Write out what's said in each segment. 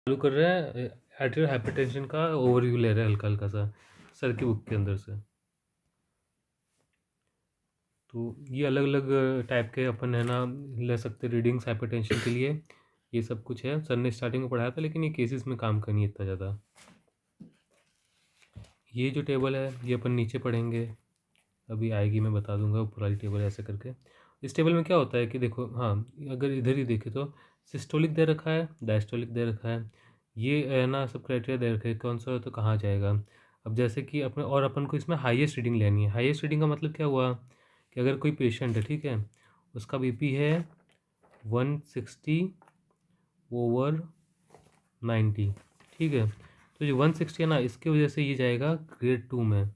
चालू कर रहे हैं, आर्टेरियल हाइपरटेंशन का ओवरव्यू ले रहे हैं हल्का हल्का सा सर की बुक के अंदर से। तो ये अलग अलग टाइप के अपन है ना ले सकते रीडिंग्स हाइपरटेंशन के लिए। ये सब कुछ है, सर ने स्टार्टिंग में पढ़ाया था, लेकिन ये केसेस में काम का नहीं है इतना ज़्यादा। ये जो टेबल है ये अपन नीचे पढ़ेंगे, अभी आएगी, मैं बता दूंगा ऊपर वाली टेबल ऐसे करके। इस टेबल में क्या होता है कि देखो, हाँ, अगर इधर ही देखें तो सिस्टोलिक दे रखा है, डायस्टोलिक दे रखा है, ये है ना सब क्राइटेरिया दे रखे हैं, कौन सा है तो कहाँ जाएगा। अब जैसे कि अपने और अपन को इसमें हाईएस्ट रीडिंग लेनी है। हाईएस्ट रीडिंग का मतलब क्या हुआ कि अगर कोई पेशेंट है, ठीक है, उसका बीपी है 160/90, ठीक है, तो जो 160 है ना, इसके वजह से ये जाएगा ग्रेड 2 में।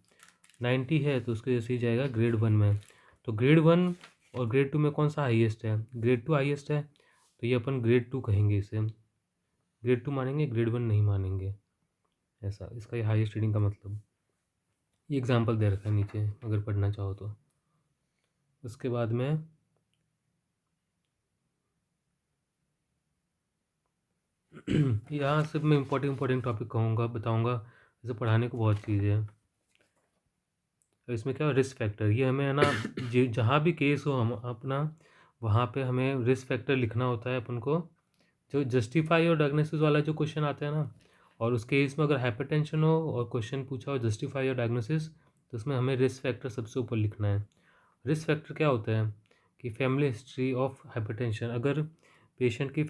90 है तो उसके वजह से ये जाएगा ग्रेड 1 में। तो ग्रेड 1 और ग्रेड 2 में कौन सा हाईएस्ट है? ग्रेड 2 हाईएस्ट है, तो ये अपन ग्रेड 2 कहेंगे इसे। ग्रेड 2 मानेंगे, ग्रेड 1 नहीं मानेंगे, ऐसा इसका ये हाईएस्ट रीडिंग का मतलब। ये एग्जांपल दे रखा है नीचे, अगर पढ़ना चाहो तो। उसके बाद में यहाँ सिर्फ मैं इंपॉर्टेंट टॉपिक कहूँगा, बताऊँगा, जैसे पढ़ाने को बहुत चीज़ें है। तो इसमें क्या रिस्क फैक्टर, ये हमें है ना जहाँ भी केस हो हम अपना, वहाँ पे हमें रिस्क फैक्टर लिखना होता है अपन को। जो जस्टिफाई और डायग्नोसिस वाला जो क्वेश्चन आता है ना, और उस केस में अगर हाइपरटेंशन हो और क्वेश्चन पूछा हो जस्टिफाई और डायग्नोसिस, तो उसमें हमें रिस्क फैक्टर सबसे ऊपर लिखना है। रिस्क फैक्टर क्या होता है कि फैमिली हिस्ट्री ऑफ हाइपरटेंशन, अगर पेशेंट की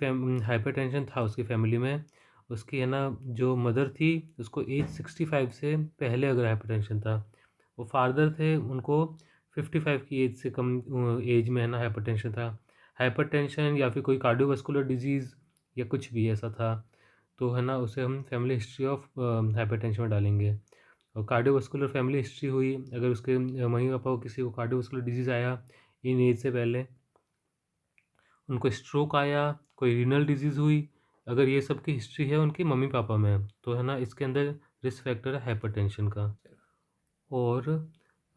हाइपरटेंशन था उसकी फैमिली में, उसकी है ना जो मदर थी उसको एज 65 से पहले अगर हाइपरटेंशन था, वो फादर थे उनको 55 की एज से कम एज में है ना हाइपरटेंशन था, हाइपरटेंशन या फिर कोई कार्डियोवास्कुलर डिजीज़ या कुछ भी ऐसा था, तो है ना उसे हम फैमिली हिस्ट्री ऑफ हाइपरटेंशन में डालेंगे। और कार्डियोवास्कुलर फैमिली हिस्ट्री हुई, अगर उसके मम्मी पापा को किसी को कार्डियोवास्कुलर डिजीज़ आया इन एज से पहले, उनको स्ट्रोक आया, कोई रीनल डिजीज़ हुई, अगर ये सब की हिस्ट्री है उनके मम्मी पापा में, तो है ना इसके अंदर रिस्क फैक्टर है हाइपरटेंशन का। और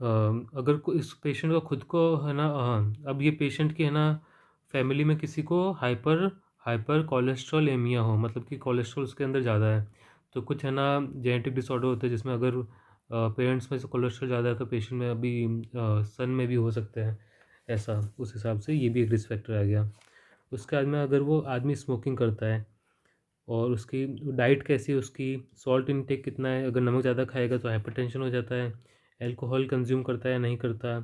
अगर इस पेशेंट को खुद को है ना, हाँ, अब ये पेशेंट की है ना फैमिली में किसी को हाइपर हाइपर कोलेस्ट्रॉलेमिया हो, मतलब कि कोलेस्ट्रॉल उसके अंदर ज़्यादा है, तो कुछ है ना जेनेटिक डिसऑर्डर होता है जिसमें अगर पेरेंट्स में से कोलेस्ट्रॉल ज़्यादा है तो पेशेंट में अभी सन में भी हो सकते हैं, ऐसा उस हिसाब से ये भी एक रिस्क फैक्टर आ गया। उसके बाद में अगर वो आदमी स्मोकिंग करता है और उसकी डाइट कैसी है, उसकी सॉल्ट इनटेक कितना है, अगर नमक ज़्यादा खाएगा तो हाइपरटेंशन हो जाता है, अल्कोहल कंज्यूम करता है या नहीं करता,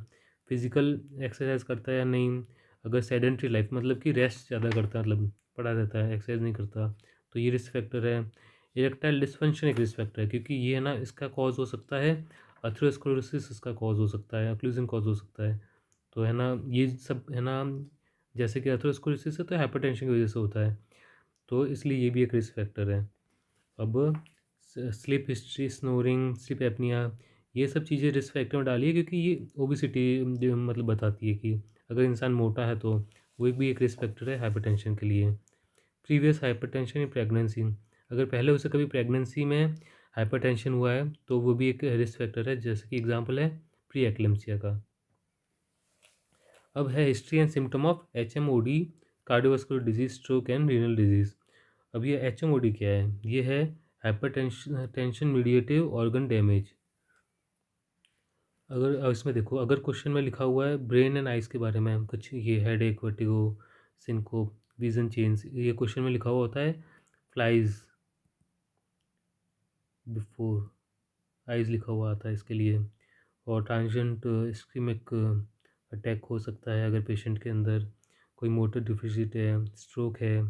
फिजिकल एक्सरसाइज करता है या नहीं, अगर सेडेंट्री लाइफ मतलब कि रेस्ट ज़्यादा करता है, मतलब पड़ा रहता है, एक्सरसाइज नहीं करता, तो ये रिस्क फैक्टर है। इरेक्टाइल डिस्फंक्शन एक रिस्क फैक्टर है, क्योंकि ये है ना इसका कॉज हो सकता है अथेरोस्क्लेरोसिस, इसका कॉज हो सकता है, ओक्लूजन कॉज हो सकता है, तो है ना ये सब है ना, जैसे कि अथेरोस्क्लेरोसिस है तो हाइपरटेंशन की वजह से होता है, तो इसलिए ये भी एक रिस्क फैक्टर है। अब sleep history, snoring, sleep apnoea, ये सब चीज़ें रिस्क फैक्टर में डालिए, क्योंकि ये ओबिसिटी मतलब बताती है कि अगर इंसान मोटा है तो वो भी एक रिस्क फैक्टर है हाइपरटेंशन के लिए। प्रीवियस हाइपरटेंशन इन प्रेगनेंसी, अगर पहले उसे कभी प्रेगनेंसी में हाइपरटेंशन हुआ है तो वो भी एक रिस्क फैक्टर है, जैसे कि एग्जांपल है प्री एक्लेम्सिया का। अब है history and symptom of HMOD, cardiovascular disease, stroke and renal disease. अब ये HMOD क्या है? ये है हाइपरटेंशन टेंशन मीडिएटिव ऑर्गन डैमेज। अगर इसमें देखो, अगर क्वेश्चन में लिखा हुआ है ब्रेन एंड आइज़ के बारे में कुछ, ये हेड एक, वर्टिगो, सिनकोप, विजन चेंज, ये क्वेश्चन में लिखा हुआ होता है फ्लाइज बिफोर आइज़ लिखा हुआ आता है इसके लिए। और ट्रांजिएंट इस्केमिक अटैक हो सकता है अगर पेशेंट के अंदर कोई मोटर डिफिसिट है, स्ट्रोक है,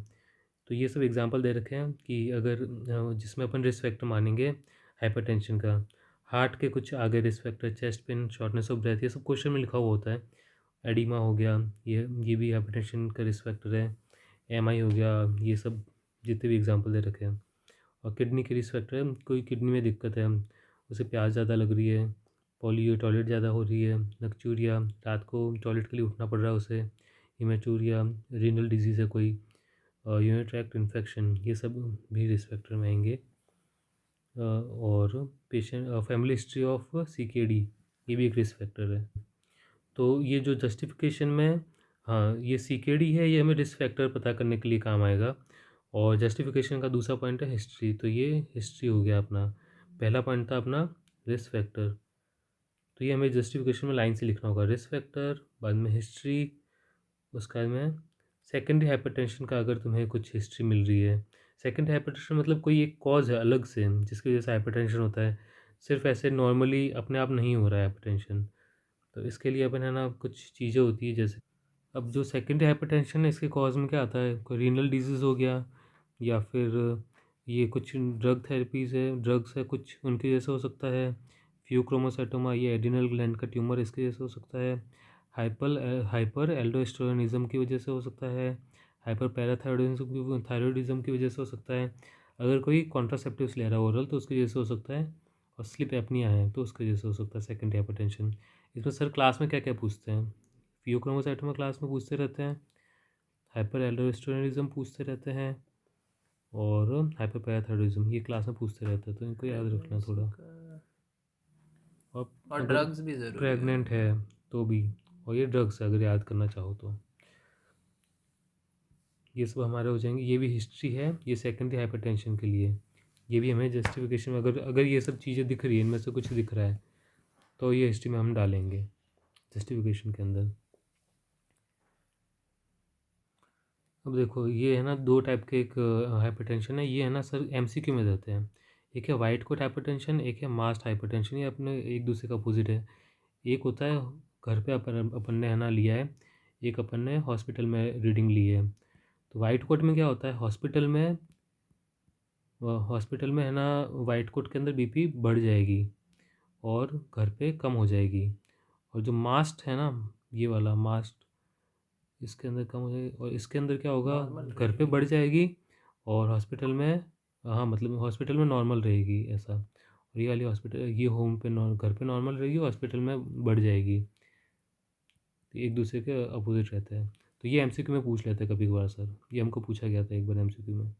तो ये सब एग्जांपल दे रखे हैं कि अगर जिसमें अपन रिस्क फैक्टर मानेंगे हाइपरटेंशन का। हार्ट के कुछ आगे risk factor, chest pain, shortness of breath, ये सब क्वेश्चन में लिखा हुआ होता है। एडिमा हो गया, ये भी हाइपरटेंशन का रिस्क फैक्टर है। MI हो गया, ये सब जितने भी एग्जांपल दे रखे हैं। और किडनी के रिस्क फैक्टर है, कोई किडनी में दिक्कत है, उसे प्यास ज़्यादा लग रही है, पोलियो, टॉयलेट ज़्यादा हो रही है, नक्चूरिया, रात को टॉयलेट के लिए उठना पड़ रहा है उसे, हिमेचूरिया, रीनल डिजीज़ है कोई, यूरिनरी ट्रैक्ट इन्फेक्शन, ये सब भी रिस्क फैक्टर में आएंगे। और patient family history of CKD, ये भी एक रिस्क फैक्टर है। तो ये जो जस्टिफिकेशन में, हाँ, ये CKD है, ये हमें रिस्क फैक्टर पता करने के लिए काम आएगा। और जस्टिफिकेशन का दूसरा पॉइंट है हिस्ट्री। तो ये हिस्ट्री हो गया अपना। पहला पॉइंट था अपना रिस्क फैक्टर, तो ये हमें जस्टिफिकेशन में लाइन से लिखना होगा, रिस्क फैक्टर, बाद में हिस्ट्री, उसके बाद में सेकेंडरी हाइपरटेंशन का अगर तुम्हें कुछ हिस्ट्री मिल रही है। सेकेंडरी हाइपरटेंशन मतलब कोई एक कॉज है अलग से जिसकी वजह से हाइपरटेंशन होता है, सिर्फ ऐसे नॉर्मली अपने आप नहीं हो रहा है हाइपरटेंशन। तो इसके लिए अपन है ना कुछ चीज़ें होती है, जैसे अब जो सेकेंडरी हाइपरटेंशन है इसके कॉज में क्या आता है, कोई रीनल डिजीज़ हो गया, या फिर ये कुछ ड्रग थेरेपीज़ है, ड्रग्स है कुछ, उनकी वजह से हो सकता है। फ्यूक्रोमोसाइटोमा, ये एडिनल ग्लैंड का ट्यूमर, इसकी वजह से हो सकता है। हाइपर एल्डोस्टेरोनिज्म की वजह से हो सकता है। हाइपर पैराथायरॉयडिज्म की वजह से हो सकता है। अगर कोई कॉन्ट्रासेप्टिव्स ले रहा है ओरल तो उसकी वजह से हो सकता है। और स्लीप एपनिया है तो उसकी वजह से हो सकता है सेकेंडरी हाइपरटेंशन। इसमें सर क्लास में क्या क्या पूछते हैं, फियोक्रोमोसाइटोमा क्लास में पूछते रहते हैं, हाइपर एल्डोस्टेरोनिज्म पूछते रहते हैं, और हाइपर पैराथायरॉयडिज्म ये क्लास में पूछते रहते हैं, तो इनको याद रखना थोड़ा। और अगर ड्रग्स भी ज़रूरी है। प्रेग्नेंट है तो भी, और ये ड्रग्स है अगर याद करना चाहो तो। ये सब हमारे हो जाएंगे, ये भी हिस्ट्री है, ये सेकेंडरी हाइपरटेंशन के लिए। ये भी हमें जस्टिफिकेशन में अगर अगर ये सब चीज़ें दिख रही है, इनमें से कुछ दिख रहा है, तो ये हिस्ट्री में हम डालेंगे जस्टिफिकेशन के अंदर। अब देखो ये है ना दो टाइप के एक हाइपरटेंशन है, ये है ना सर एमसीक्यू में देते हैं। एक है वाइट कोट हाइपरटेंशन, एक है मास्ट हाइपरटेंशन, ये अपने एक दूसरे का अपोजिट है। एक होता है घर पे अपन ने है ना लिया है, एक अपन ने हॉस्पिटल में रीडिंग ली है। तो वाइट कोट में क्या होता है, हॉस्पिटल में है ना वाइट कोट के अंदर बीपी बढ़ जाएगी और घर पे कम हो जाएगी। और जो मास्ट है ना, ये वाला मास्ट, इसके अंदर कम हो जाएगी और इसके अंदर क्या होगा, घर पे बढ़ जाएगी और हॉस्पिटल में, हाँ मतलब हॉस्पिटल में नॉर्मल रहेगी ऐसा। और ये वाली हॉस्पिटल, ये होम पे घर पे नॉर्मल रहेगी, हॉस्पिटल में बढ़ जाएगी। तो एक दूसरे के अपोजिट रहते हैं। तो ये एमसीक्यू में पूछ लेते हैं कभी कभार सर, ये हमको पूछा गया था एक बार एमसीक्यू में।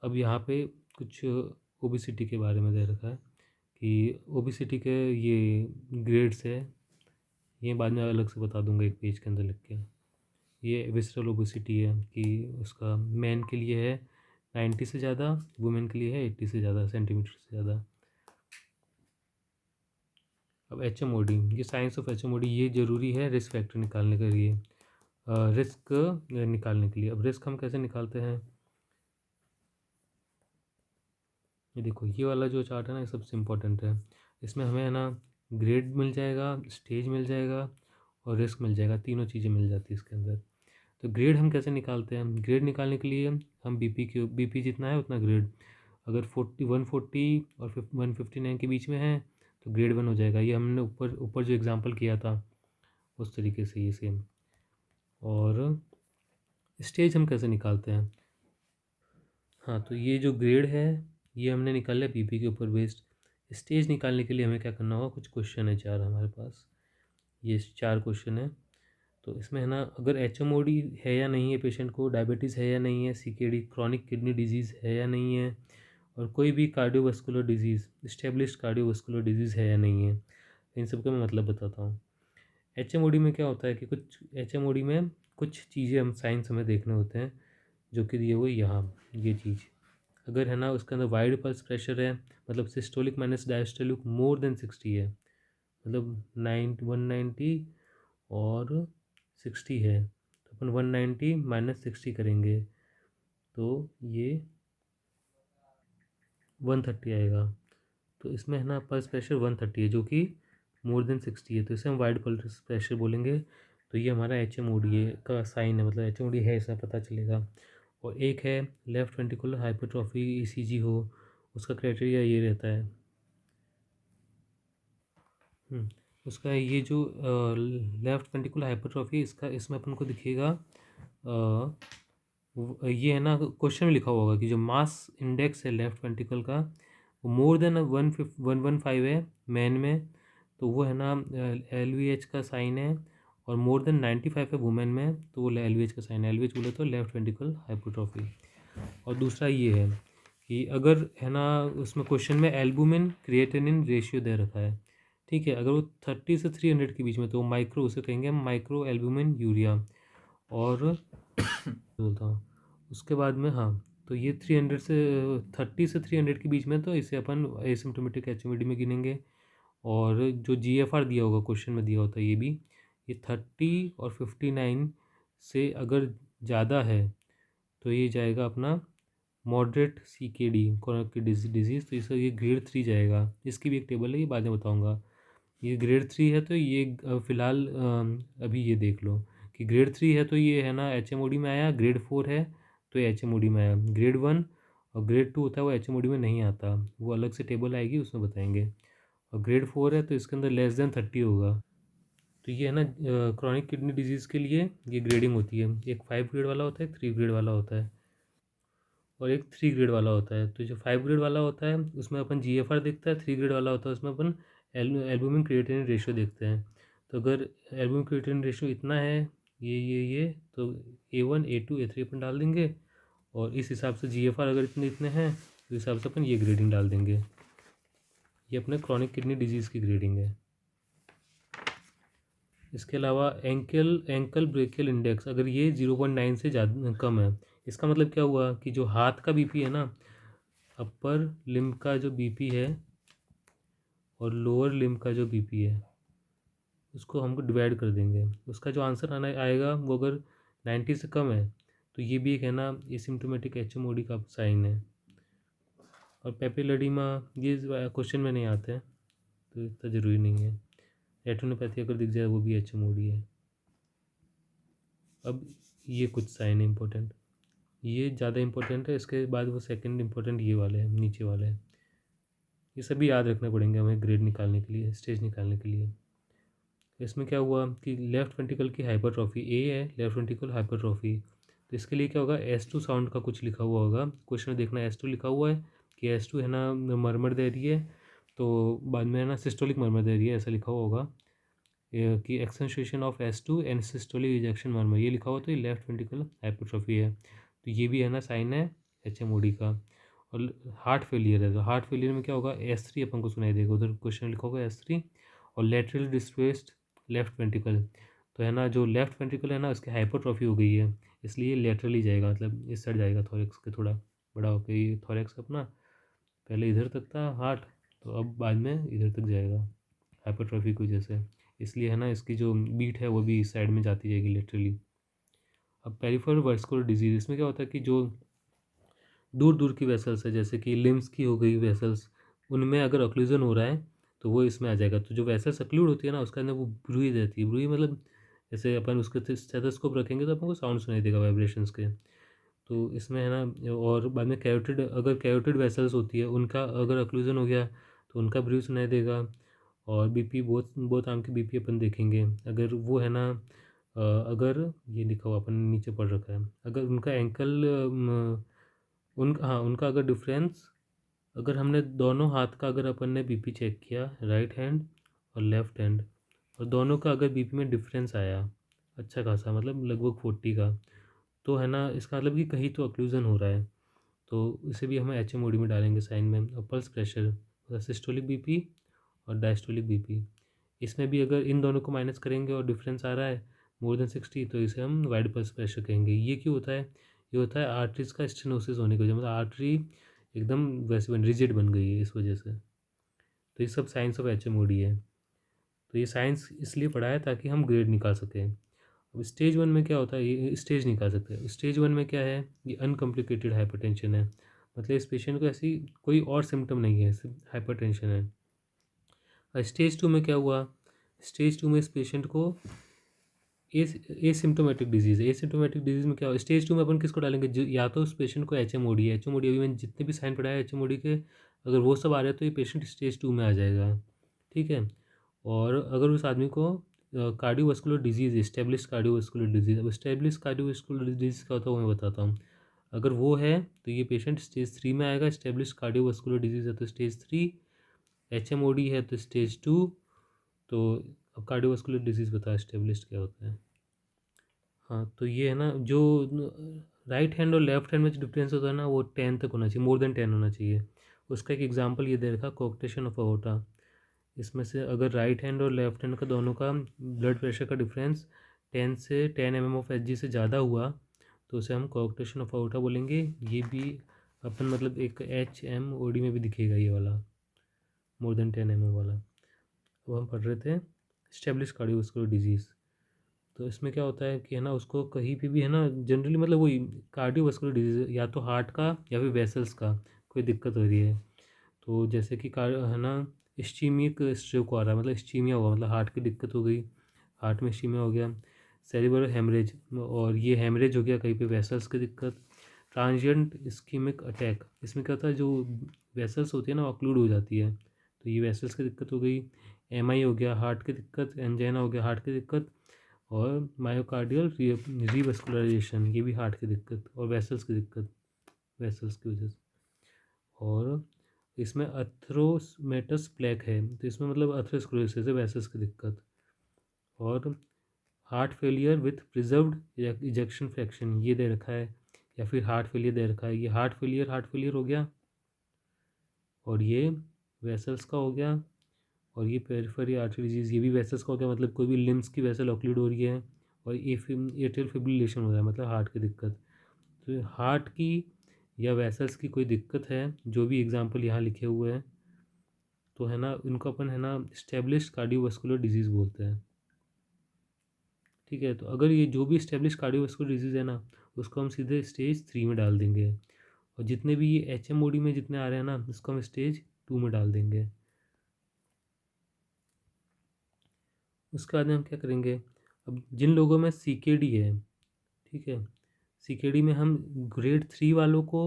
अब यहाँ पे कुछ ओबिसिटी के बारे में दे रखा है कि ओबिसिटी के ये ग्रेड्स है, ये बाद में अलग से बता दूंगा एक पेज के अंदर लिख के। ये विसरल ओबिसिटी है कि उसका मैन के लिए है 90 से ज़्यादा, वुमेन के लिए है 80 से ज़्यादा सेंटीमीटर से ज़्यादा। अब HMOD, ये साइंस ऑफ HMOD, ये ज़रूरी है रिस्क फैक्टर निकालने के लिए, रिस्क निकालने के लिए। अब रिस्क हम कैसे निकालते हैं, ये देखो ये वाला जो चार्ट है ना, ये सबसे इम्पोर्टेंट है। इसमें हमें है ना ग्रेड मिल जाएगा, स्टेज मिल जाएगा और रिस्क मिल जाएगा, तीनों चीज़ें मिल जाती है इसके अंदर। तो ग्रेड हम कैसे निकालते हैं, ग्रेड निकालने के लिए हम बीपी जितना है उतना ग्रेड, अगर 140 और 159 के बीच में है तो ग्रेड 1 हो जाएगा। ये हमने ऊपर ऊपर जो एग्जांपल किया था उस तरीके से ये सेम। और स्टेज हम कैसे निकालते हैं, हाँ तो ये जो ग्रेड है ये हमने निकाल लिया बीपी के ऊपर बेस्ड। स्टेज निकालने के लिए हमें क्या करना होगा, कुछ क्वेश्चन है 4 हमारे पास, ये 4 क्वेश्चन है। तो इसमें है ना अगर HMOD है या नहीं है, पेशेंट को डायबिटीज़ है या नहीं है, CKD क्रॉनिक किडनी डिजीज़ है या नहीं है, और कोई भी cardiovascular disease, established cardiovascular disease है या नहीं है, इन सब का मैं मतलब बताता हूँ। HMOD में क्या होता है कि कुछ HMOD में कुछ चीज़ें हम साइंस हमें देखने होते हैं, जो कि दिए हुए यहाँ ये चीज़, अगर है ना उसके अंदर वाइड पल्स प्रेशर है, मतलब systolic minus diastolic more than 60 है, मतलब 190 और 60 है, तो अपन 190 माइनस 60 करेंगे तो ये 130 आएगा। तो इसमें है ना पल्स प्रेशर 130 है जो कि मोर देन 60 है, तो इसे हम वाइड पल्स प्रेशर बोलेंगे। तो ये हमारा HMOD का साइन है, मतलब HMOD है ऐसा पता चलेगा। और एक है लेफ्ट वेंट्रिकुलर हाइपरट्रॉफी ECG हो, उसका क्राइटेरिया ये रहता है। उसका ये जो लेफ्ट वेंट्रिकुलर हाइपरट्रॉफी, इसका इसमें अपन को दिखेगा, ये है ना क्वेश्चन में लिखा हुआ होगा कि जो मास इंडेक्स है लेफ्ट वेंट्रिकल का वो मोर देन 115 है मैन में, तो वो है ना LVH का साइन है। और मोर देन 95 है वुमेन में, तो वो LVH का साइन है। LVH बोले तो लेफ्ट वेंट्रिकल हाइपरट्रॉफी। और दूसरा ये है कि अगर है ना उसमें क्वेश्चन में एल्बुमिन क्रिएटिनिन रेशियो दे रखा है, ठीक है, अगर वो 30 से 300 के बीच में, तो माइक्रो, उसे कहेंगे हम माइक्रो एल्बुमिन यूरिया। और बोलता हूँ उसके बाद में, हाँ, तो ये 300 से 30 से 300 के बीच में, तो इसे अपन एसिम्प्टोमेटिक एचएमडी में गिनेंगे। और जो जीएफआर दिया होगा, क्वेश्चन में दिया होता है ये 30 और 59 से अगर ज़्यादा है तो ये जाएगा अपना मॉडरेट सीकेडी, कोरोनिक डिजीज़, तो इसे ये ग्रेड 3 जाएगा। इसकी भी एक टेबल है, ये बाद में बताऊँगा। ये ग्रेड 3 है तो ये फ़िलहाल अभी ये देख लो कि ग्रेड 3 है तो ये है ना एचएमओडी में आया, ग्रेड 4 है तो ये एचएमओडी में आया। ग्रेड 1 और ग्रेड 2 होता है वो एचएमओडी में नहीं आता, वो अलग से टेबल आएगी उसमें बताएंगे। और ग्रेड 4 है तो इसके अंदर लेस देन 30 होगा। तो ये है ना क्रॉनिक किडनी डिजीज़ के लिए ये ग्रेडिंग होती है। एक 5 ग्रेड वाला होता है, एक 3 ग्रेड वाला होता है और एक 3 ग्रेड वाला होता है। तो जो 5 ग्रेड वाला होता है उसमें अपन जीएफआर देखता है, 3 ग्रेड वाला होता है उसमें अपन एल्बुमिन क्रिएटिनिन रेशियो देखते हैं। तो अगर एल्बुमिन क्रिएटिनिन रेशियो इतना है, ये तो A1 A2 A3 अपन डाल देंगे और इस हिसाब से जीएफआर अगर इतने इतने हैं तो इस हिसाब से अपन ये ग्रेडिंग डाल देंगे। ये अपने क्रॉनिक किडनी डिजीज़ की ग्रेडिंग है। इसके अलावा एंकल ब्रेकियल इंडेक्स अगर ये 0.9 से ज़्यादा कम है, इसका मतलब क्या हुआ कि जो हाथ का बीपी है ना, अपर लिम्ब का जो बीपी है और लोअर लिम्ब का जो बीपी है उसको हमको डिवाइड कर देंगे। उसका जो आंसर आना आएगा वो अगर 90 से कम है तो ये भी एक है ना एसिम्प्टोमेटिक एचएमओडी का साइन है। और पेपिलोडिमा ये क्वेश्चन में नहीं आते हैं तो इतना ज़रूरी नहीं है। रेटिनोपैथी अगर दिख जाए वो भी एचएमओडी है। अब ये कुछ साइन है इम्पोर्टेंट, ये ज़्यादा इम्पोर्टेंट है, इसके बाद वो सेकंड इम्पोर्टेंट ये वाले हैं, नीचे वाले हैं। ये सभी याद रखने पड़ेंगे हमें ग्रेड निकालने के लिए, स्टेज निकालने के लिए। इसमें क्या हुआ कि लेफ्ट वेंट्रिकल की हाइपरट्रॉफी ए है, लेफ्ट वेंट्रिकल हाइपरट्रॉफी, तो इसके लिए क्या होगा, S2 साउंड का कुछ लिखा हुआ होगा। क्वेश्चन में देखना S2 लिखा हुआ है कि S2 है ना मरमर दे रही है, तो बाद में है ना सिस्टोलिक मरमर दे रही है ऐसा लिखा हुआ होगा कि accentuation of S2 and systolic ejection murmur, ये लिखा हुआ तो ये लेफ्ट वेंट्रिकल हाइपरट्रॉफी है। तो ये भी है ना साइन है एचएमओडी का। और हार्ट फेलियर है तो हार्ट फेलियर में क्या होगा, S3 अपन को सुनाई देगा, उधर क्वेश्चन लिखा होगा S3। और लेटरल डिस्प्लेस्ड लेफ्ट वेंट्रिकल, तो है ना जो लेफ्ट वेंट्रिकल है ना उसकी हाइपरट्रॉफी हो गई है, इसलिए लेटरली जाएगा, मतलब इस साइड जाएगा, थोरेक्स के थोड़ा बड़ा होकर। ये थोरेक्स अपना पहले इधर तक था हार्ट, तो अब बाद में इधर तक जाएगा हाइपरट्रॉफी की वजह से, इसलिए है ना इसकी जो बीट है वो भी इस साइड में जाती जाएगी लेटरली। अब पेरिफेरल वास्कुलर डिजीज, इसमें क्या होता है कि जो दूर दूर की वेसल्स है जैसे कि लिम्स की हो गई वेसल्स, उनमें अगर ऑक्लूजन हो रहा है तो वो इसमें आ जाएगा। तो जो वेसल्स ऑक्लूड होती है ना उसके अंदर वो ब्रूई रहती है। ब्रूई मतलब जैसे अपन उसके स्टेथोस्कोप रखेंगे तो अपन को साउंड सुनाई देगा वाइब्रेशंस के। तो इसमें है ना, और बाद में कैरोटिड, अगर कैरोटिड वेसल्स होती है उनका अगर ऑक्लूजन हो गया तो उनका ब्रूई सुनाई देगा। और बीपी बहुत बहुत आम की बीपी अपन देखेंगे, अगर वो है ना अगर ये लिखा हुआ अपन नीचे पढ़ रखा है, अगर उनका एंकल उनका अगर डिफरेंस, अगर हमने दोनों हाथ का अगर अपन ने बीपी चेक किया, राइट हैंड और लेफ्ट हैंड, और दोनों का अगर बीपी में डिफरेंस आया अच्छा खासा, मतलब लगभग 40 का, तो है ना इसका मतलब कि कहीं तो ऑक्लूजन हो रहा है, तो इसे भी हम एचएमओडी में डालेंगे साइन में। और पल्स प्रेशर, मतलब सिस्टोलिक बीपी और डायस्टोलिक बीपी, इसमें भी अगर इन दोनों को माइनस करेंगे और डिफरेंस आ रहा है मोर देन 60, तो इसे हम वाइड पल्स प्रेशर कहेंगे। ये क्यों होता है, ये होता है आर्टरीज का स्टेनोसिस होने की वजह, मतलब आर्टरी एकदम वैसे बन रिजिड बन गई है इस वजह से। तो ये सब साइंस ऑफ एचएमओडी है। तो ये साइंस इसलिए पढ़ा है ताकि हम ग्रेड निकाल सकें। अब स्टेज 1 में क्या होता है, ये स्टेज निकाल सकते हैं। स्टेज 1 में क्या है, ये अनकम्प्लिकेटेड हाइपरटेंशन है, मतलब इस पेशेंट को ऐसी कोई और सिम्टम नहीं है, सिर्फ हाइपरटेंशन है। और स्टेज 2 में क्या हुआ, स्टेज 2 में इस पेशेंट को एसिम्टोमेटिक डिजीज़ है। एसिम्टोमेटिक डिजीज़ में क्या हो, स्टेज 2 में अपन किसको डालेंगे, या तो उस पेशेंट को एचएमओडी है, एचएमओडी अभी मैंने जितने भी साइन पढ़ाया एचएमओडी के, अगर वो सब आ रहे हैं तो ये पेशेंट स्टेज 2 में आ जाएगा, ठीक है। और अगर उस आदमी को cardiovascular disease, establish cardiovascular disease, अब इस्टेब्लिश कार्डियोवास्कुलर डिजीज़ क्या होता है वो मैं बताता हूँ। अगर वो है तो ये पेशेंट स्टेज 3 में आएगा, इस्टेब्लिश कार्डियोवास्कुलर डिजीज़ है तो स्टेज 3, एचएमओडी है तो स्टेज 2। तो अब कार्डियोवास्कुलर डिजीज़ बताओ इस्टेब्लिश क्या होता है। हाँ, तो ये है ना जो राइट हैंड और लेफ्ट हैंड में जो डिफरेंस होता है ना वो 10 तक होना चाहिए, मोर देन 10 होना चाहिए। उसका एक एग्जांपल ये दे रखा, कोऑक्टेशन ऑफ अओर्टा। इसमें से अगर राइट हैंड और लेफ्ट हैंड का दोनों का ब्लड प्रेशर का डिफरेंस 10 mm ऑफ Hg से ज़्यादा हुआ तो उसे हम कोऑक्टेशन ऑफ आउटा बोलेंगे। ये भी अपन मतलब एक HMOD में भी दिखेगा ये वाला, मोर देन 10 mm वाला। अब हम पढ़ रहे थे स्टेब्लिश कार्डियोवास्कुलर डिजीज़। तो इसमें क्या होता है कि है ना, उसको कहीं पे भी है ना, जनरली मतलब वही कार्डियोवास्कुलर डिजीज़ या तो हार्ट का या फिर वेसल्स का कोई दिक्कत हो रही है। तो जैसे कि है ना, इस्चीमिक स्ट्रोक आ रहा है, मतलब इस्चीमिया हुआ, मतलब हार्ट की दिक्कत हो गई, हार्ट में इस्चीमिया हो गया। सेरिब्रल हेमरेज, और ये हेमरेज हो गया कहीं पे वेसल्स की दिक्कत। ट्रांजिएंट इस्कीमिक अटैक, इसमें क्या होता है जो वेसल्स होती है ना ऑक्लूड हो जाती है, तो ये वेसल्स की दिक्कत हो गई। MI हो गया हार्ट की दिक्कत, एंजाइना हो गया हार्ट की दिक्कत, और मायोकार्डियल रीवस्कुलराइजेशन, ये भी हार्ट की दिक्कत और वेसल्स की दिक्कत, वेसल्स की वजह से। और इसमें अथ्रोमेटस प्लेक है, तो इसमें मतलब अथ्रोस्क्लेरोसिस है, वेसल्स की दिक्कत। और heart failure with preserved ejection fraction ये दे रखा है, या फिर हार्ट फेलियर दे रखा है। ये हार्ट फेलियर हो गया, और ये वेसल्स का हो गया। और ये पेरिफेरल आर्टरी डिजीज़, ये भी वेसल्स का हो गया, मतलब कोई भी लिम्स की वेसल ऑक्लूड हो रही है। और एट्रियल फिब्रिलेशन हो रहा है, मतलब हार्ट की दिक्कत। तो हार्ट की या वेसल्स की कोई दिक्कत है, जो भी एग्जांपल यहाँ लिखे हुए हैं, तो है ना, इनको अपन है ना स्टेब्लिश कार्डियोवास्कुलर डिजीज़ बोलते हैं। ठीक है, तो अगर ये जो भी स्टेब्लिश कार्डियोवास्कुलर डिजीज़ है ना, उसको हम सीधे स्टेज 3 में डाल देंगे। और जितने भी ये HMOD में जितने आ रहे हैं ना, इसको हम स्टेज 2 में डाल देंगे। उसके बाद में हम क्या करेंगे, अब जिन लोगों में CKD है, ठीक है, CKD में हम ग्रेड 3 वालों को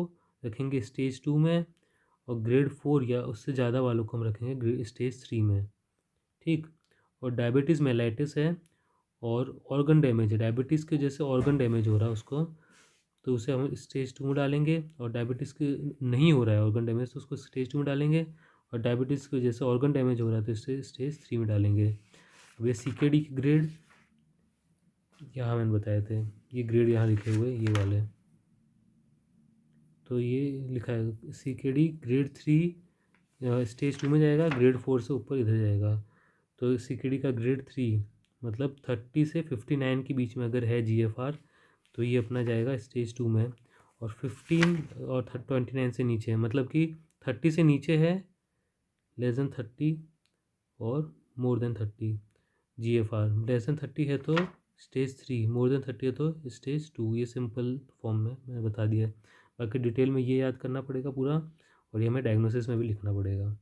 रखेंगे स्टेज 2 में, और ग्रेड 4 या उससे ज़्यादा वालों को हम रखेंगे स्टेज 3 में। ठीक। और डायबिटीज़ मेलाइटिस है और ऑर्गन डैमेज है, डायबिटीज़ की वजह से ऑर्गन डैमेज हो रहा है उसको, तो उसे हम स्टेज 2 में डालेंगे। और डायबिटीज़ के नहीं हो रहा है ऑर्गन डैमेज, तो उसको स्टेज 2 में डालेंगे। और डायबिटीज़ की वजह से ऑर्गन डैमेज हो रहा है तो इसे स्टेज 3 में डालेंगे। अब ये CKD के ग्रेड यहाँ मैंने बताए थे, ये ग्रेड यहाँ लिखे हुए ये वाले, तो ये लिखा है CKD ग्रेड 3 स्टेज 2 में जाएगा, ग्रेड 4 से ऊपर इधर जाएगा। तो CKD का ग्रेड 3 मतलब 30 से 59 के बीच में अगर है GFR, तो ये अपना जाएगा स्टेज 2 में। और 15 और 29 से नीचे है, मतलब कि 30 से नीचे है, लेस देन 30 और more then 30 GFR, less than 30 है तो स्टेज 3, मोर देन 30 है तो स्टेज 2। ये सिंपल फॉर्म में मैंने बता दिया है। बाकी डिटेल में ये याद करना पड़ेगा पूरा, और ये हमें डायग्नोसिस में भी लिखना पड़ेगा।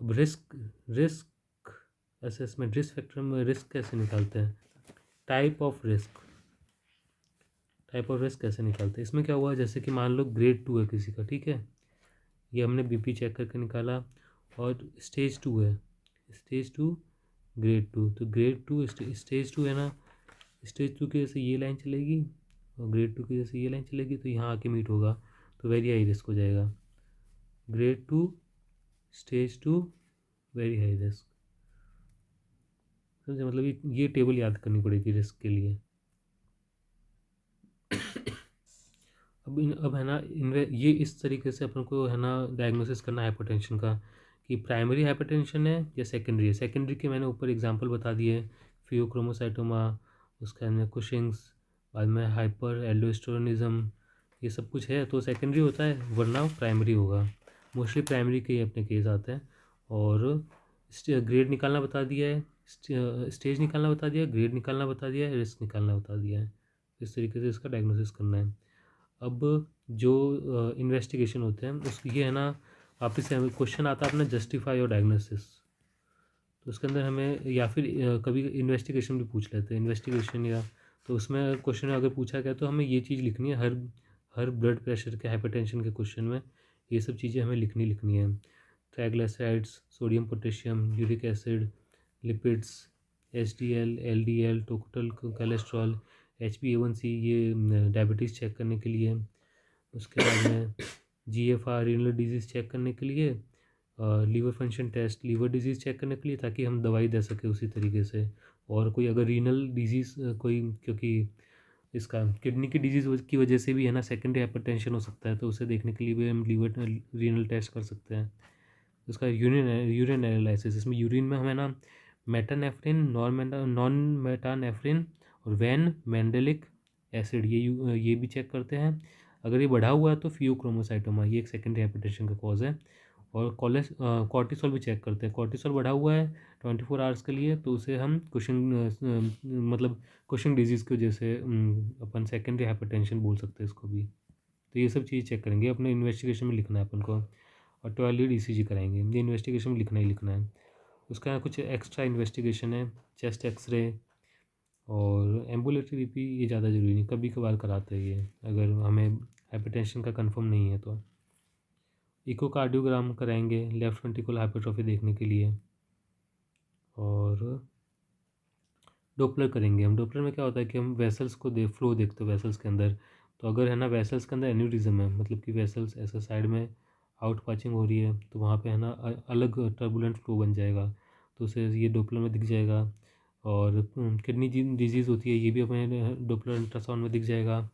अब रिस्क असेसमेंट, रिस्क फैक्टर में रिस्क कैसे निकालते हैं, टाइप ऑफ रिस्क कैसे निकालते हैं। इसमें क्या हुआ, जैसे कि मान लो ग्रेड 2 है किसी का, ठीक है, ये हमने BP चेक करके निकाला, और स्टेज 2 है, स्टेज 2 ग्रेड 2, तो ग्रेड 2 स्टेज 2 है ना, स्टेज 2 की वजह से ये लाइन चलेगी, और ग्रेड 2 की वजह से ये लाइन चलेगी, तो यहाँ आके मीट होगा, तो वेरी हाई रिस्क हो जाएगा। Grade 2 stage 2 very high risk, समझे, मतलब ये टेबल याद करनी पड़ेगी रिस्क के लिए। अब है ना, ये इस तरीके से अपन को है ना डायग्नोसिस करना है हाइपरटेंशन का, कि प्राइमरी हाइपरटेंशन है या सेकेंडरी है। सेकेंडरी के मैंने ऊपर एग्जांपल बता दिए, फियोक्रोमोसाइटोमा, उसके अंदर कुशिंग्स, बाद में हाइपर एल्डोस्टेरोनिज्म, ये सब कुछ है तो सेकेंडरी होता है, वरना प्राइमरी होगा। मोस्टली प्राइमरी के ही अपने केस आते हैं। और ग्रेड निकालना बता दिया है, स्टेज निकालना बता दिया है, ग्रेड निकालना बता दिया है, रिस्क निकालना बता दिया है। इस तरीके से इसका डायग्नोसिस करना है। अब जो इन्वेस्टिगेशन होते हैं उसकी ये है ना, वापस से हमें क्वेश्चन आता है अपना जस्टिफाई और डायग्नोसिस, तो उसके अंदर हमें या फिर कभी इन्वेस्टिगेशन भी पूछ लेते हैं, इन्वेस्टिगेशन या, तो उसमें क्वेश्चन अगर पूछा गया तो हमें ये चीज़ लिखनी है, हर ब्लड प्रेशर के हाइपरटेंशन के क्वेश्चन में ये सब चीज़ें हमें लिखनी है। Triglycerides, sodium potassium, uric acid, lipids, HDL, LDL, total cholesterol, HbA1c, ये डायबिटीज़ चेक करने के लिए। उसके बाद में GFR रीनल डिजीज़ चेक करने के लिए, liver function test liver disease check करने के लिए, ताकि हम दवाई दे सकें उसी तरीके से। और कोई अगर रीनल डिजीज़ कोई, क्योंकि इसका किडनी की डिजीज़ की वजह से भी है ना सेकेंडरी हाइपरटेंशन हो सकता है, तो उसे देखने के लिए भी हम लीवर रीनल टेस्ट कर सकते हैं। उसका यूरिन एनालिसिस, इसमें यूरिन में हमें ना मेटानेफ्रिन, नॉन मेटानेफ्रिन और वैन मेंडेलिक एसिड, ये भी चेक करते हैं। अगर ये बढ़ा हुआ है तो फियोक्रोमोसाइटोमा, ये एक सेकेंडरी हाइपरटेंशन का कॉज है। और कॉर्टिसोल भी चेक करते हैं। कॉर्टिसोल बढ़ा हुआ है 24 आवर्स के लिए तो उसे हम मतलब कुशिंग डिजीज़ की वजह से अपन सेकेंडरी हाइपरटेंशन बोल सकते हैं इसको भी। तो ये सब चीज़ चेक करेंगे, अपने इन्वेस्टिगेशन में लिखना है अपन को। और 12 लीड ECG कराएंगे, ये इन्वेस्टिगेशन में लिखना ही लिखना है। उसका कुछ एक्स्ट्रा इन्वेस्टिगेशन है, चेस्ट एक्सरे और एम्बुलेटरी बीपी, ये ज़्यादा ज़रूरी नहीं, कभी कभार कराते हैं ये, अगर हमें हाइपरटेंशन का कंफर्म नहीं है तो। इकोकार्डियोग्राम कराएंगे लेफ्ट वेंट्रिकुलर हाइपरट्रॉफी देखने के लिए। और डोपलर करेंगे हम। डोपलर में क्या होता है कि हम वेसल्स को फ्लो देखते हैं वेसल्स के अंदर। तो अगर है ना वेसल्स के अंदर एन्यूरिज्म है, मतलब कि वेसल्स ऐसे साइड में आउट पाचिंग हो रही है, तो वहाँ पे है ना अलग टर्बुलेंट फ्लो बन जाएगा, तो उसे ये डोपलर में दिख जाएगा। और किडनी डिजीज़ होती है, ये भी हमें डोपलर अल्ट्रासाउंड में दिख जाएगा।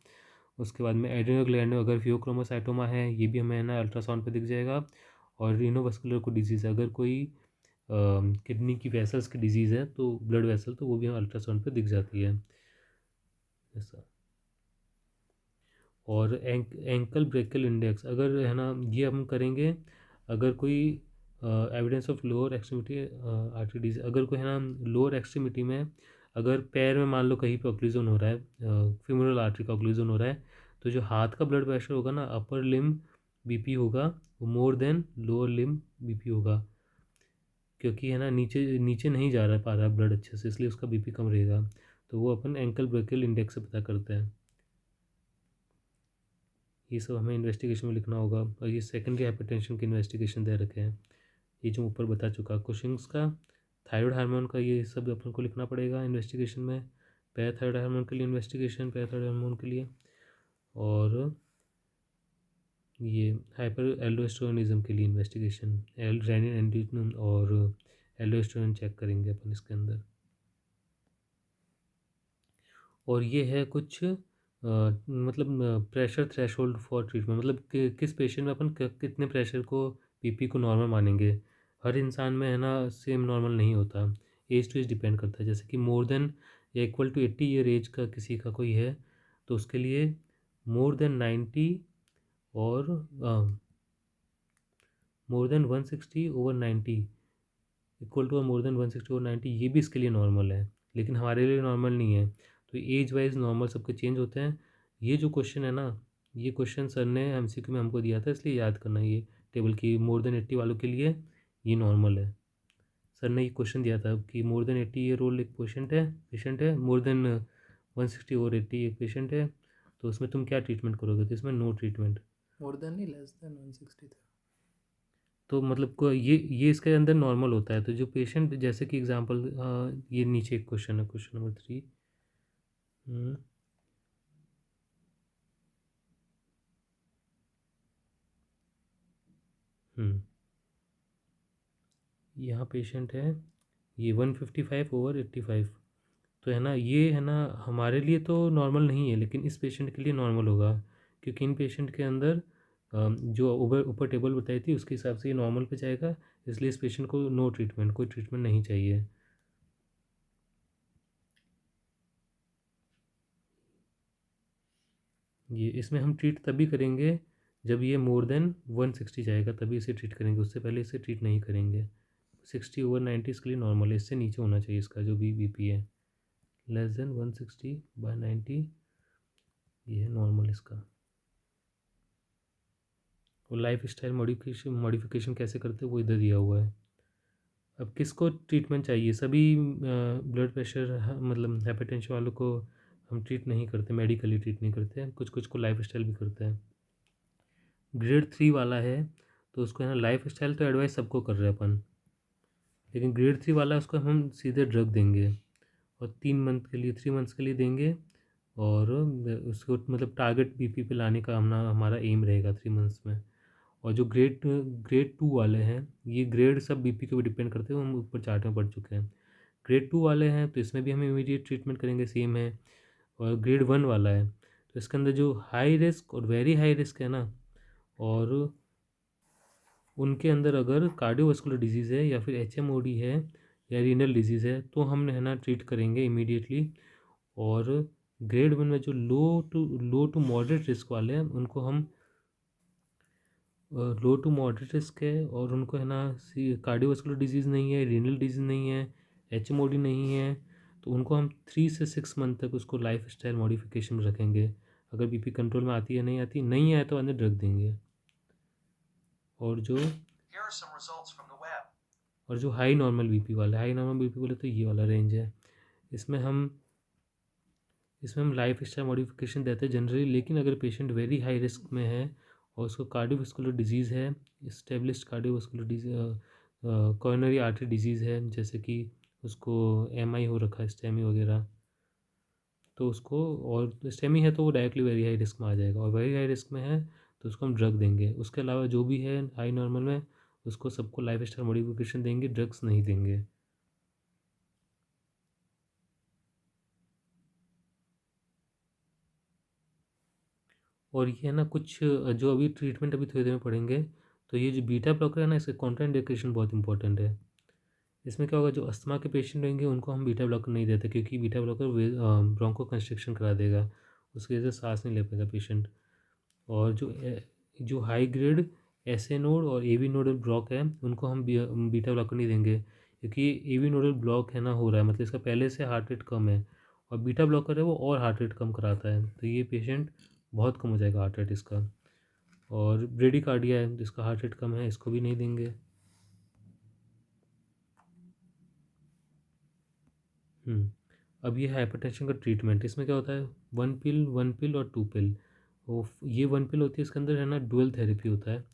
उसके बाद में एड्रेनल ग्लैंड में अगर फियोक्रोमोसाइटोमा है, ये भी हमें है ना अल्ट्रासाउंड पे दिख जाएगा। और रीनोवास्कुलर को डिजीज़ है, अगर कोई किडनी की वेसल्स की डिजीज़ है तो ब्लड वेसल, तो वो भी अल्ट्रासाउंड पे दिख जाती है ऐसा। और एंकल ब्रेकल इंडेक्स अगर है ना, ये हम करेंगे अगर कोई evidence of lower extremity artery disease, अगर कोई है ना लोअर एक्सट्रीमिटी में, अगर पैर में मान लो कहीं पे ऑक्लूजन हो रहा है, फीमोरल आर्टरी का ऑक्लूजन हो रहा है, तो जो हाथ का ब्लड प्रेशर होगा ना, अपर लिम बीपी होगा वो more than lower limb BP होगा, क्योंकि है ना नीचे नीचे नहीं जा रहा पा रहा ब्लड अच्छे से, इसलिए उसका बीपी कम रहेगा। तो वो अपन एंकल ब्रेकल इंडेक्स से पता करते हैं। ये सब हमें इन्वेस्टिगेशन में लिखना होगा। और ये सेकेंडरी हाइपरटेंशन के इन्वेस्टिगेशन दे रखे हैं, ये जो ऊपर बता चुका। कुशिंग्स का, थायराइड हार्मोन का, ये सब अपन को लिखना पड़ेगा इन्वेस्टिगेशन में। पैराथायराइड हार्मोन के लिए इन्वेस्टिगेशन, पैराथायराइड हार्मोन के लिए। और ये हाइपर एल्डोस्टेरोनिज्म के लिए इन्वेस्टिगेशन, रेनिन एंड्रोजन और एल्डोस्टेरोन चेक करेंगे अपन इसके अंदर। और ये है कुछ मतलब प्रेशर थ्रेशोल्ड फॉर ट्रीटमेंट, मतलब किस पेशेंट में अपन कितने प्रेशर को पीपी को नॉर्मल मानेंगे। हर इंसान में है ना सेम नॉर्मल नहीं होता, एज टू एज डिपेंड करता है। जैसे कि मोर देन या इक्वल टू 80 ईयर एज का किसी का कोई है, तो उसके लिए मोर देन 90 और more than 160 over 90 equal to more than 160 over 90, ये भी इसके लिए नॉर्मल है, लेकिन हमारे लिए नॉर्मल नहीं है। तो एज वाइज नॉर्मल सबके चेंज होते हैं। ये जो क्वेश्चन है ना, ये क्वेश्चन सर ने MCQ में हमको दिया था, इसलिए याद करना ये टेबल की। मोर देन 80 वालों के लिए ये नॉर्मल है। सर ने ये क्वेश्चन दिया था कि मोर देन 80 ईयर ओल्ड एक पेशेंट है, मोर देन 160 ओवर 80 एक पेशेंट है, तो उसमें तुम क्या ट्रीटमेंट करोगे। तो इसमें नो ट्रीटमेंट। मोर देन नहीं, लेस देन 160 था। तो मतलब को ये इसके अंदर नॉर्मल होता है। तो जो पेशेंट, जैसे कि एग्जांपल, ये नीचे एक क्वेश्चन है, क्वेश्चन नंबर 3। यहाँ पेशेंट है, ये 155 ओवर 85, तो है ना, ये है ना हमारे लिए तो नॉर्मल नहीं है, लेकिन इस पेशेंट के लिए नॉर्मल होगा, क्योंकि इन पेशेंट के अंदर जो ऊपर ऊपर टेबल बताई थी उसके हिसाब से ये नॉर्मल पे जाएगा, इसलिए इस पेशेंट को नो ट्रीटमेंट, कोई ट्रीटमेंट नहीं चाहिए। ये इसमें हम ट्रीट तभी करेंगे जब ये मोर देन 160 जाएगा, तभी इसे ट्रीट करेंगे, उससे पहले इसे ट्रीट नहीं करेंगे। 60 ओवर 90 इसके लिए नॉर्मल है, इससे नीचे होना चाहिए इसका जो भी बीपी है, लेस देन 160/90, ये है नॉर्मल इसका। और लाइफ स्टाइल मॉडिफिकेशन कैसे करते हैं वो इधर दिया हुआ है। अब किसको ट्रीटमेंट चाहिए, सभी ब्लड प्रेशर मतलब हाइपरटेंशन वालों को हम ट्रीट नहीं करते, मेडिकली ट्रीट नहीं करते, कुछ कुछ को लाइफ स्टाइल भी करते हैं। ग्रेड 3 वाला है तो उसको है ना लाइफ स्टाइल तो एडवाइस सबको कर रहे हैं अपन, लेकिन ग्रेड 3 वाला उसको हम सीधे ड्रग देंगे और 3 मंथ के लिए, 3 मंथ्स के लिए देंगे। और उसको मतलब टारगेट बीपी पे लाने का हमारा एम रहेगा 3 मंथ्स में। और जो ग्रेड 2 वाले हैं, ये ग्रेड सब बीपी के ऊपर डिपेंड करते हैं, हम ऊपर चार्ट में पढ़ चुके हैं। ग्रेड 2 वाले हैं तो इसमें भी हम इमीडिएट ट्रीटमेंट करेंगे, सेम है। और ग्रेड 1 वाला है तो इसके अंदर जो हाई रिस्क और वेरी हाई रिस्क है ना, और उनके अंदर अगर कार्डियोवास्कुलर डिजीज़ है या फिर HMOD है या रीनल डिजीज़ है तो हम है ना ट्रीट करेंगे इमीडिएटली। और ग्रेड 1 में जो लो टू मॉडरेट रिस्क वाले हैं उनको हम लो टू मॉडरेट रिस्क है और उनको है ना कार्डियोवास्कुलर डिजीज़ नहीं है, रीनल डिजीज़ नहीं है, एचएमओडी नहीं है, तो उनको हम 3 से 6 मंथ तक उसको लाइफ स्टाइल मॉडिफिकेशन में रखेंगे। अगर बीपी कंट्रोल में आती है नहीं आती, नहीं आए तो अंदर ड्रग देंगे। और जो हाई नॉर्मल बीपी वाले तो ये वाला रेंज है। इसमें हम लाइफ स्टाइल मॉडिफिकेशन देते हैं जनरली, लेकिन अगर पेशेंट वेरी हाई रिस्क में है और उसको कार्डियोवास्कुलर डिजीज़ है, established cardiovascular coronary artery disease है, जैसे कि उसको एमआई हो रखा है, स्टेमी वगैरह, तो उसको, और स्टेमी है तो वो डायरेक्टली वेरी हाई रिस्क में आ जाएगा, और वेरी हाई रिस्क में है तो उसको हम ड्रग देंगे। उसके अलावा जो भी है हाई नॉर्मल में, उसको सबको लाइफ स्टाइल मॉडिफिकेशन देंगे, ड्रग्स नहीं देंगे। और ये है ना कुछ जो अभी ट्रीटमेंट अभी थोड़ी देर में पढ़ेंगे, तो ये जो बीटा ब्लॉकर है ना, इसके कॉन्ट्राइंडिकेशन बहुत इंपॉर्टेंट है। इसमें क्या होगा, जो अस्थमा के पेशेंट होंगे उनको हम बीटा ब्लॉकर नहीं देते, क्योंकि बीटा ब्लॉकर ब्रोंको कंस्ट्रिक्शन करा देगा, उसकी वजह से सांस नहीं ले पाएगा पेशेंट। और जो हाई ग्रेड एसए नोड और एवी नोडल ब्लॉक है उनको हम बीटा ब्लॉकर नहीं देंगे, क्योंकि एवी नोडल ब्लॉक है ना हो रहा है, मतलब इसका पहले से हार्ट रेट कम है, और बीटा ब्लॉकर है वो और हार्ट रेट कम कराता है, तो ये पेशेंट बहुत कम हो जाएगा हार्ट रेट इसका। और ब्रेडिकार्डिया है जिसका हार्ट रेट कम है, इसको भी नहीं देंगे। अब ये हाइपरटेंशन का ट्रीटमेंट, इसमें क्या होता है, 1 पिल और 2 पिल। वो ये 1 पिल होती है, इसके अंदर है ना डुअल थेरेपी होता है।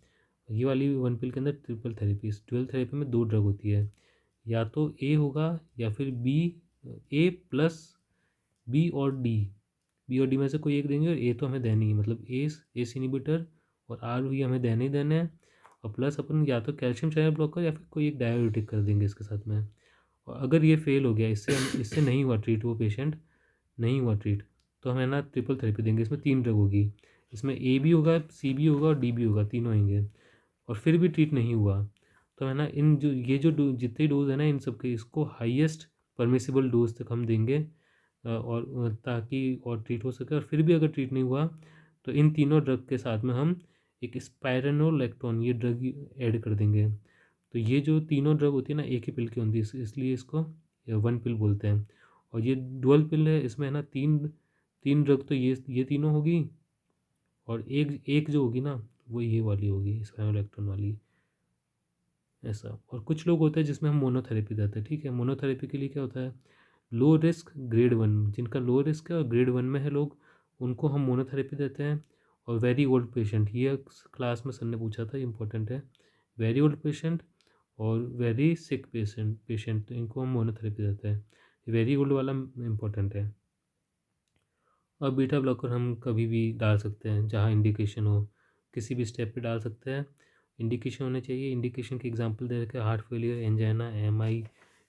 ये वाली 1 पिल के अंदर ट्रिपल थेरेपी। इस डुअल थेरेपी में 2 ड्रग होती है, या तो ए होगा या फिर बी, ए प्लस बी और डी। बी और डी में से कोई एक देंगे, और ए तो हमें देनी है, मतलब एस इनिबिटर और आर भी हमें देने ही देने हैं। और प्लस अपन या तो कैल्शियम चैनल ब्लॉकर या फिर कोई एक डायबिटिक कर देंगे इसके साथ में। और अगर ये फेल हो गया, इससे नहीं हुआ ट्रीट, वो पेशेंट नहीं हुआ ट्रीट, तो हमें ना ट्रिपल थेरेपी देंगे। इसमें 3 ड्रग होगी, इसमें ए भी होगा, सी भी होगा और डी भी होगा, तीनों होंगे। और फिर भी ट्रीट नहीं हुआ, तो है ना इन जो ये जो जितने डोज है ना इन सब के, इसको हाईएस्ट परमिसिबल डोज तक हम देंगे, और ताकि और ट्रीट हो सके। और फिर भी अगर ट्रीट नहीं हुआ, तो इन तीनों ड्रग के साथ में हम एक स्पाइरेनोलेक्टोन ये ड्रग ऐड कर देंगे। तो ये जो तीनों ड्रग होती है ना एक ही पिल की होती है, इसलिए इसको 1 पिल बोलते हैं। और ये डुअल पिल है, इसमें है ना तीन तीन ड्रग, तो ये तीनों होगी, और एक एक जो होगी ना वो ये वाली होगी, स्पाइरोलेक्टोन वाली, ऐसा। और कुछ लोग होते हैं जिसमें हम मोनोथेरेपी देते हैं, ठीक है। मोनोथेरेपी के लिए क्या होता है, लो रिस्क ग्रेड 1, जिनका लो रिस्क है और ग्रेड 1 में है लोग, उनको हम मोनोथेरेपी देते हैं। और वेरी ओल्ड पेशेंट, ये क्लास में सर ने पूछा था, इंपॉर्टेंट है, वेरी ओल्ड पेशेंट और वेरी सिक पेशेंट, तो इनको हम मोनोथेरेपी देते हैं। वेरी ओल्ड वाला इम्पोर्टेंट है। और बीटा ब्लॉकर हम कभी भी डाल सकते हैं जहाँ इंडिकेशन हो, किसी भी स्टेप पे डाल सकते हैं, इंडिकेशन होने चाहिए। इंडिकेशन की एग्जांपल दे रखे, heart failure, angina, MI,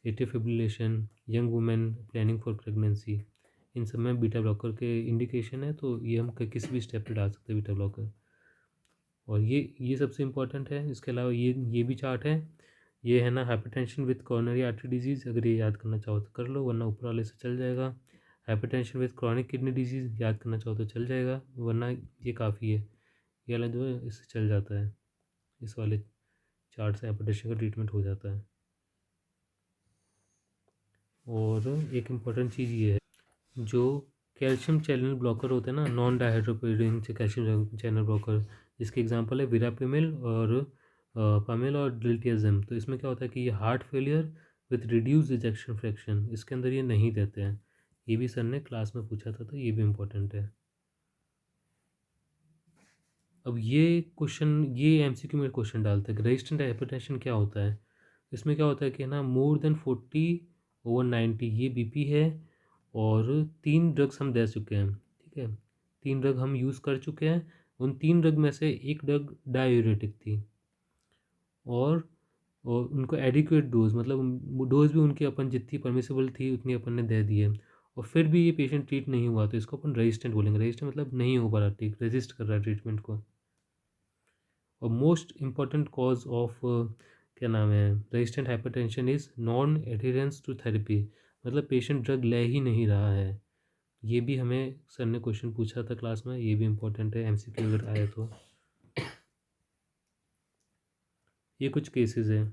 atrial fibrillation, young women planning for pregnancy, इन सब में बीटा ब्लॉकर के इंडिकेशन है, तो ये हम किसी भी स्टेप पे डाल सकते हैं बीटा ब्लॉकर। और ये सबसे इम्पोर्टेंट है। इसके अलावा ये भी चार्ट है, ये है ना hypertension with coronary artery disease, अगर ये याद करना चाहो तो कर लो, वरना ऊपर वाले से चल जाएगा। Hypertension with chronic kidney disease याद करना चाहो तो चल जाएगा, वरना ये काफ़ी है, ये वाला जो है इससे चल जाता है, इस वाले चार्ट से हाइपरटेंशन का ट्रीटमेंट हो जाता है। और एक इम्पॉर्टेंट चीज़ ये है, जो कैल्शियम चैनल ब्लॉकर होते हैं ना, नॉन डायहाइड्रोपिरिडिन से कैल्शियम चैनल ब्लॉकर, जिसके एग्जांपल है विरापिमिल और पामिल और डिल्टियाज़िम, तो इसमें क्या होता है कि ये heart failure with reduce ejection fraction, इसके अंदर ये नहीं देते हैं। ये भी सर ने क्लास में पूछा था, तो ये भी इम्पोर्टेंट है। अब ये क्वेश्चन, ये एमसीक्यू में क्वेश्चन डालते हैं, रेजिस्टेंट हाइपरटेंशन क्या होता है। इसमें क्या होता है कि ना मोर देन 40/90 ये बीपी है, और 3 ड्रग्स हम दे चुके हैं, ठीक है, 3 ड्रग हम यूज़ कर चुके हैं। उन 3 ड्रग में से एक ड्रग डाययूरेटिक थी, और उनको एडिक्वेट डोज, मतलब डोज भी उनकी अपन जितनी परमिसिबल थी उतनी अपन ने दे दी है, और फिर भी ये पेशेंट ट्रीट नहीं हुआ, तो इसको अपन रेजिस्टेंट बोलेंगे। रेजिस्टेंट मतलब नहीं हो पा रहा ठीक, रेजिस्ट कर रहा है ट्रीटमेंट को। और मोस्ट इम्पॉर्टेंट कॉज ऑफ क्या नाम है, resistant hypertension is non adherence to therapy, मतलब पेशेंट ड्रग ले ही नहीं रहा है। ये भी हमें सर ने क्वेश्चन पूछा था क्लास में, ये भी इम्पोर्टेंट है, एमसीक्यू अगर आए तो। ये कुछ केसेस है।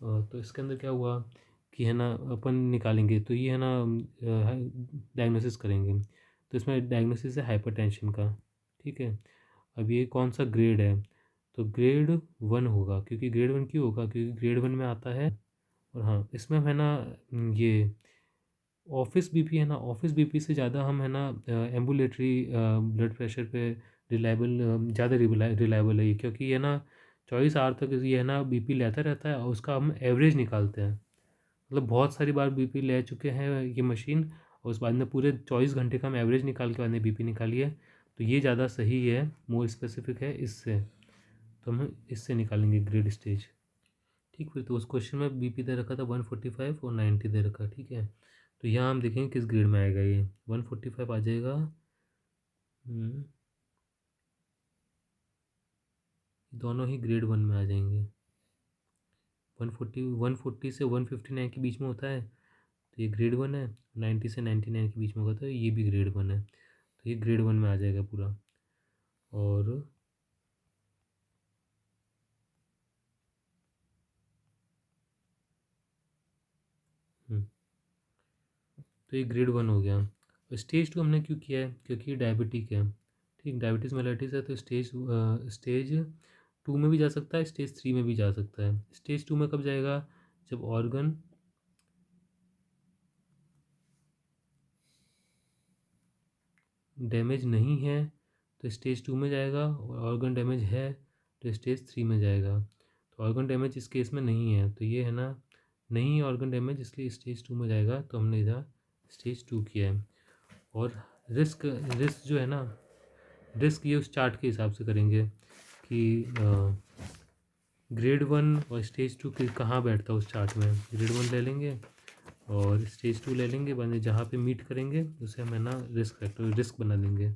तो इसके अंदर क्या हुआ कि है ना, अपन निकालेंगे तो ये है ना, डायग्नोसिस करेंगे। तो इसमें डायग्नोसिस है हाइपरटेंशन का, ठीक है। अब ये कौन सा ग्रेड है, तो ग्रेड 1 होगा, क्योंकि ग्रेड 1 क्यों होगा, क्योंकि ग्रेड 1 में आता है। और हाँ, इसमें है ना ये ऑफिस बीपी है ना, ऑफिस बीपी से ज़्यादा हम है ना एम्बुलेटरी ब्लड प्रेशर पे रिलायबल, ज़्यादा रिलायबल है ये, क्योंकि ये ना 24 आवर तक ये है ना बीपी लेता रहता है और उसका हम एवरेज निकालते हैं। मतलब बहुत सारी बार बीपी ले चुके हैं ये मशीन, और उस बाद में पूरे 24 घंटे का हम एवरेज निकाल के बाद में बीपी निकाली है। तो ये ज़्यादा सही है, मोर स्पेसिफिक है इससे, तो हम इससे निकालेंगे ग्रेड स्टेज। ठीक, फिर तो उस क्वेश्चन में बीपी दे रखा था 145 और 90 दे रखा, ठीक है। तो यहाँ हम देखेंगे किस ग्रेड में आएगा, ये 145 आ जाएगा। दोनों ही ग्रेड 1 में आ जाएंगे। 140 से 159 के बीच में होता है तो ये ग्रेड 1 है, 90 से 99 के बीच में होता है ये भी ग्रेड 1 है, तो ये ग्रेड 1 में आ जाएगा पूरा। और तो ये ग्रेड 1 हो गया। स्टेज 2 हमने क्यों किया है, क्योंकि ये डायबिटिक है, ठीक, डायबिटीज़ मेलाइटिस है, तो स्टेज 2 में भी जा सकता है, स्टेज 3 में भी जा सकता है। स्टेज 2 में कब जाएगा, जब ऑर्गन डैमेज नहीं है तो स्टेज 2 में जाएगा, और ऑर्गन डैमेज है तो स्टेज 3 में जाएगा। तो ऑर्गन डैमेज इस केस में नहीं है, तो ये है ना नहीं है ऑर्गन डैमेज, इसलिए स्टेज 2 में जाएगा, तो हमने इधर स्टेज 2 किया है। और रिस्क रिस्क जो है ना, रिस्क ये उस चार्ट के हिसाब से करेंगे कि ग्रेड 1 और स्टेज 2 के कहाँ बैठता है उस चार्ट में। ग्रेड 1 ले लेंगे और स्टेज 2 ले लेंगे, बाद में जहाँ पे मीट करेंगे उसे हम है ना रिस्क फैक्टर रिस्क बना देंगे।